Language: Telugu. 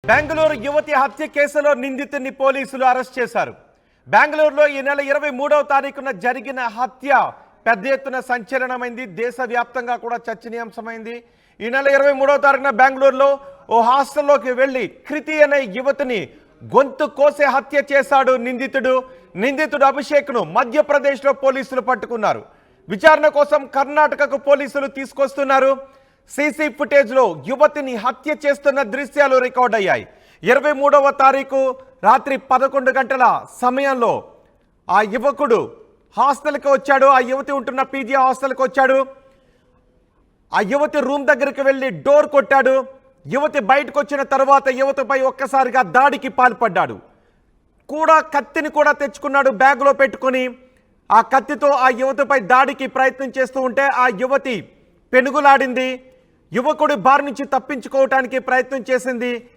బెంగళూరు యువతి హత్య కేసులో నిందితుడిని పోలీసులు అరెస్ట్ చేశారు. బెంగళూరులో ఈ నెల 23వ తారీఖున జరిగిన హత్య పెద్ద ఎత్తున సంచలనమైంది. దేశవ్యాప్తంగా కూడా చర్చనీయాంశమైంది. ఈ నెల 23వ తారీఖున బెంగళూరులో ఓ హాస్టల్లోకి వెళ్లి కృతి అనే యువతిని గొంతు కోసే హత్య చేశాడు నిందితుడు అభిషేక్ను మధ్యప్రదేశ్లో పోలీసులు పట్టుకున్నారు. విచారణ కోసం కర్ణాటకకు పోలీసులు తీసుకొస్తున్నారు. సీసీ ఫుటేజ్లో యువతిని హత్య చేస్తున్న దృశ్యాలు రికార్డ్ అయ్యాయి. 23వ తారీఖు రాత్రి 11 గంటల సమయంలో ఆ యువకుడు హాస్టల్కి వచ్చాడు. ఆ యువతి ఉంటున్న పీజీ హాస్టల్కి వచ్చాడు. ఆ యువతి రూమ్ దగ్గరికి వెళ్ళి డోర్ కొట్టాడు. యువతి బయటకు వచ్చిన తర్వాత యువతిపై ఒక్కసారిగా దాడికి పాల్పడ్డాడు. కత్తిని కూడా తెచ్చుకున్నాడు బ్యాగ్లో పెట్టుకొని. ఆ కత్తితో ఆ యువతిపై దాడికి ప్రయత్నం చేస్తూ ఉంటే ఆ యువతి పెనుగులాడింది. యువకుడి బారి నుంచి తప్పించుకోవటానికి ప్రయత్నం చేసింది.